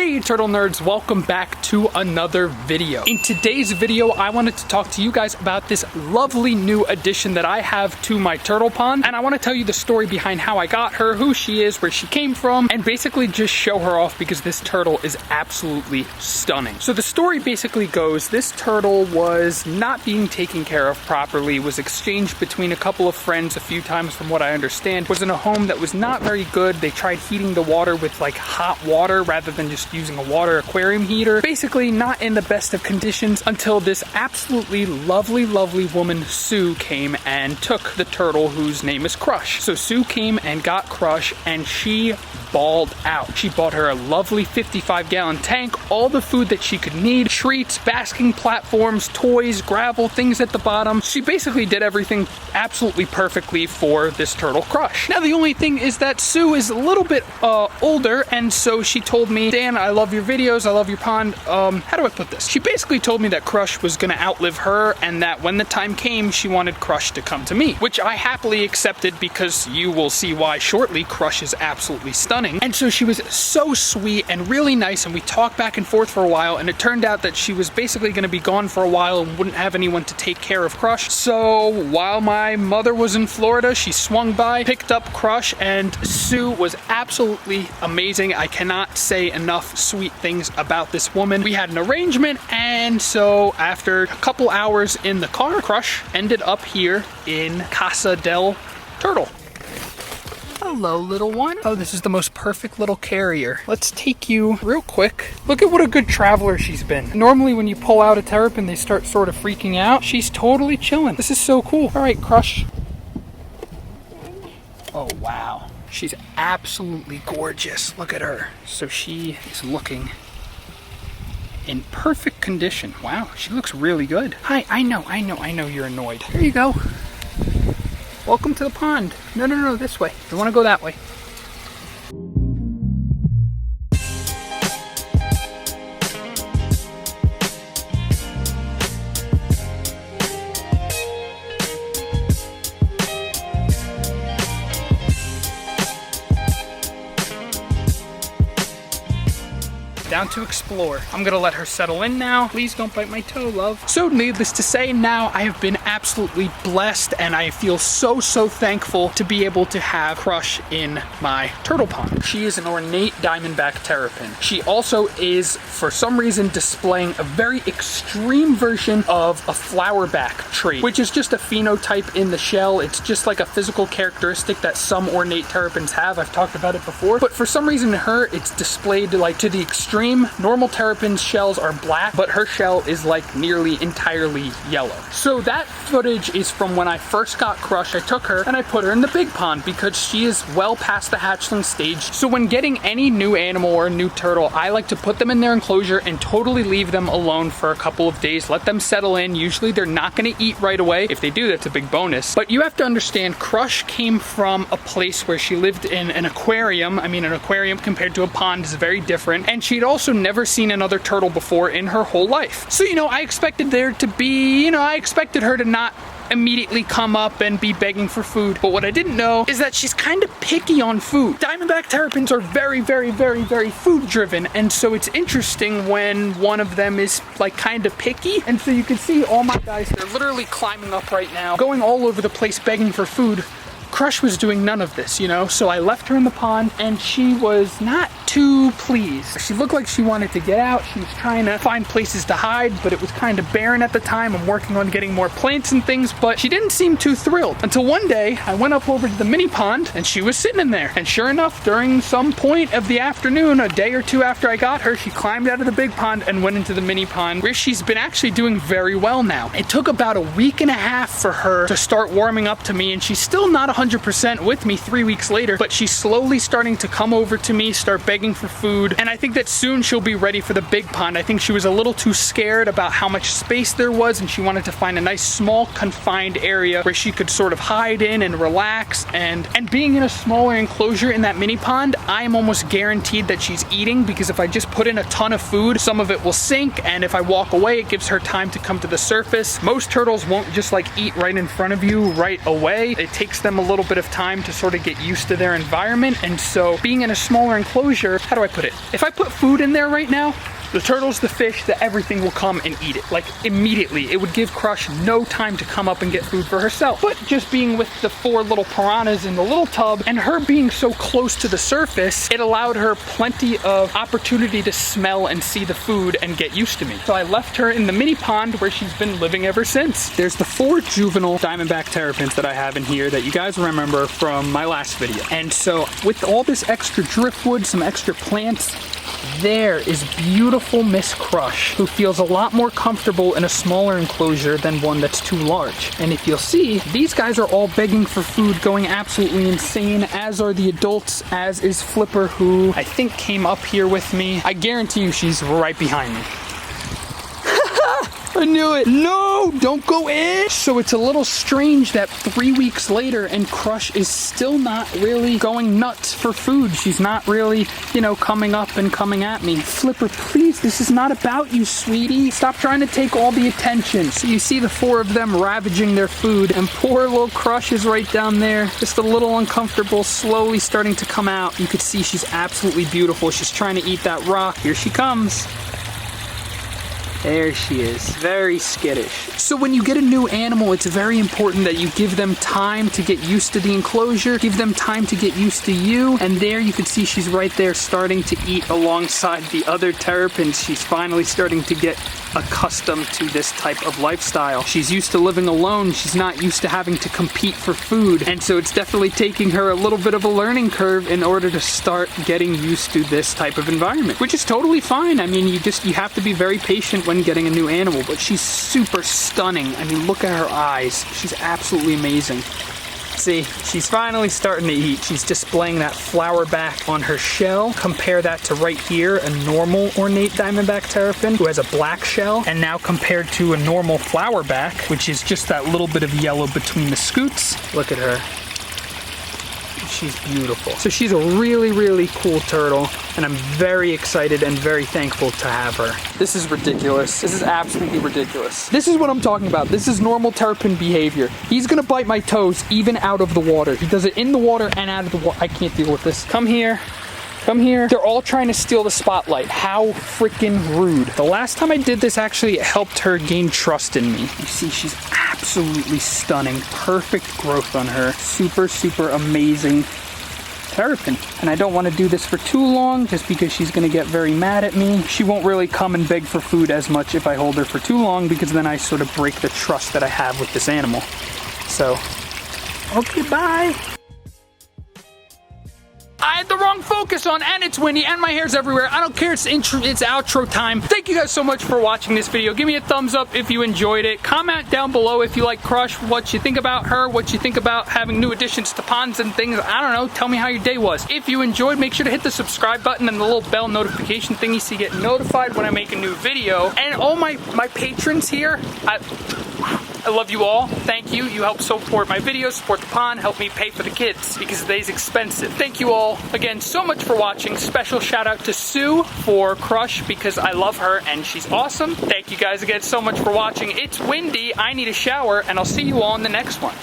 Hey turtle nerds, welcome back to another video. In today's video, I wanted to talk to you guys about this lovely new addition that I have to my turtle pond. And I want to tell you the story behind how I got her, who she is, where she came from, and basically just show her off because this turtle is absolutely stunning. So the story basically goes, this turtle was not being taken care of properly, was exchanged between a couple of friends a few times from what I understand, was in a home that was not very good. They tried heating the water with like hot water rather than just using a water aquarium heater. Basically not in the best of conditions until this absolutely lovely woman Sue came and took the turtle whose name is Crush. So Sue came and got Crush and she balled out. She bought her a lovely 55-gallon tank, all the food that she could need, treats, basking platforms, toys, gravel, things at the bottom. She basically did everything absolutely perfectly for this turtle Crush. Now the only thing is that Sue is a little bit older, and so she told me, Dan, I love your videos, I love your pond. How do I put this? She basically told me that Crush was gonna outlive her and that when the time came, she wanted Crush to come to me, which I happily accepted because you will see why shortly. Crush is absolutely stunning. And so she was so sweet and really nice, and we talked back and forth for a while, and it turned out that she was basically gonna be gone for a while and wouldn't have anyone to take care of Crush. So while my mother was in Florida, she swung by, picked up Crush, and Sue was absolutely amazing. I cannot say enough sweet things about this woman. We had an arrangement, and so after a couple hours in the car, Crush ended up here in Casa del Turtle. Hello, little one. Oh, this is the most perfect little carrier. Let's take you real quick. Look at what a good traveler she's been. Normally when you pull out a terrapin, they start sort of freaking out. She's totally chilling. This is so cool. All right, Crush. Oh, wow. She's absolutely gorgeous. Look at her. So she is looking in perfect condition. Wow, she looks really good. Hi, I know you're annoyed. Here you go. Welcome to the pond. No, this way. You want to go that way. Down to explore. I'm gonna let her settle in now. Please don't bite my toe, love. So needless to say, now I have been absolutely blessed and I feel so thankful to be able to have Crush in my turtle pond. She is an ornate diamondback terrapin. She also is, for some reason, displaying a very extreme version of a flowerback trait, which is just a phenotype in the shell. It's just like a physical characteristic that some ornate terrapins have. I've talked about it before, but for some reason in her, it's displayed like to the extreme. Normal terrapins' shells are black, but her shell is like nearly entirely yellow. So that footage is from when I first got Crush. I took her and I put her in the big pond because she is well past the hatchling stage. So when getting any new animal or new turtle, I like to put them in their enclosure and totally leave them alone for a couple of days. Let them settle in. Usually they're not going to eat right away. If they do, that's a big bonus. But you have to understand, Crush came from a place where she lived in an aquarium. I mean, an aquarium compared to a pond is very different. And she'd also never seen another turtle before in her whole life. So, I expected there to be, I expected her to not immediately come up and be begging for food. But what I didn't know is that she's kind of picky on food. Diamondback terrapins are very food driven. And so it's interesting when one of them is like kind of picky. And so you can see all my guys, they're literally climbing up right now, going all over the place begging for food. Crush was doing none of this, so I left her in the pond and she was not too pleased. She looked like she wanted to get out. She was trying to find places to hide, but it was kind of barren at the time. I'm working on getting more plants and things, but she didn't seem too thrilled until one day I went up over to the mini pond and she was sitting in there. And sure enough, during some point of the afternoon, a day or two after I got her, she climbed out of the big pond and went into the mini pond, where she's been actually doing very well now. It took about a week and a half for her to start warming up to me, and she's still not 100% with me 3 weeks later, but she's slowly starting to come over to me, start begging for food, and I think that soon she'll be ready for the big pond. I think she was a little too scared about how much space there was, and she wanted to find a nice small confined area where she could sort of hide in and relax, and being in a smaller enclosure in that mini pond, I am almost guaranteed that she's eating, because if I just put in a ton of food, some of it will sink, and if I walk away, it gives her time to come to the surface. Most turtles won't just like eat right in front of you right away. It takes them a little bit of time to sort of get used to their environment, and so being in a smaller enclosure, sure, how do I put it? If I put food in there right now, the turtles, the fish, everything will come and eat it. Like immediately. It would give Crush no time to come up and get food for herself. But just being with the 4 little piranhas in the little tub and her being so close to the surface, it allowed her plenty of opportunity to smell and see the food and get used to me. So I left her in the mini pond where she's been living ever since. There's the 4 juvenile diamondback terrapins that I have in here that you guys remember from my last video. And so with all this extra driftwood, some extra plants, there is beautiful Miss Crush, who feels a lot more comfortable in a smaller enclosure than one that's too large. And if you'll see, these guys are all begging for food, going absolutely insane, as are the adults, as is Flipper, who I think came up here with me. I guarantee you she's right behind me. I knew it. No, don't go in. So it's a little strange that 3 weeks later and Crush is still not really going nuts for food. She's not really, you know, coming up and coming at me. Flipper, please, this is not about you, sweetie. Stop trying to take all the attention. So you see the 4 of them ravaging their food, and poor little Crush is right down there, just a little uncomfortable, slowly starting to come out. You could see she's absolutely beautiful. She's trying to eat that rock. Here she comes. There she is, very skittish. So when you get a new animal, it's very important that you give them time to get used to the enclosure, give them time to get used to you, and there you can see she's right there starting to eat alongside the other terrapins. She's finally starting to get accustomed to this type of lifestyle. She's used to living alone, she's not used to having to compete for food, and so it's definitely taking her a little bit of a learning curve in order to start getting used to this type of environment, which is totally fine. I mean, you have to be very patient when getting a new animal, but she's super stunning. I mean, look at her eyes. She's absolutely amazing. See, she's finally starting to eat. She's displaying that flower back on her shell. Compare that to right here, a normal ornate diamondback terrapin who has a black shell, and now compared to a normal flower back, which is just that little bit of yellow between the scutes. Look at her. She's beautiful. So she's a really, really cool turtle, and I'm very excited and very thankful to have her. This is ridiculous. This is absolutely ridiculous. This is what I'm talking about. This is normal terrapin behavior. He's gonna bite my toes even out of the water. He does it in the water and out of the water. I can't deal with this. Come here. Come here. They're all trying to steal the spotlight. How freaking rude. The last time I did this, actually, it helped her gain trust in me. You see, she's absolutely stunning. Perfect growth on her. Super, super amazing terrapin. And I don't want to do this for too long, just because she's going to get very mad at me. She won't really come and beg for food as much if I hold her for too long, because then I sort of break the trust that I have with this animal. So, okay, bye. I had the wrong focus on, and it's windy, and my hair's everywhere. I don't care, it's outro time. Thank you guys so much for watching this video. Give me a thumbs up if you enjoyed it. Comment down below if you like Crush, what you think about her, what you think about having new additions to ponds and things. I don't know, tell me how your day was. If you enjoyed, make sure to hit the subscribe button and the little bell notification thingy so you get notified when I make a new video. And all my patrons here, I love you all. Thank you. You help support my videos, support the pond, help me pay for the kids because they's expensive. Thank you all again so much for watching. Special shout out to Sue for Crush because I love her and she's awesome. Thank you guys again so much for watching. It's windy. I need a shower, and I'll see you all in the next one.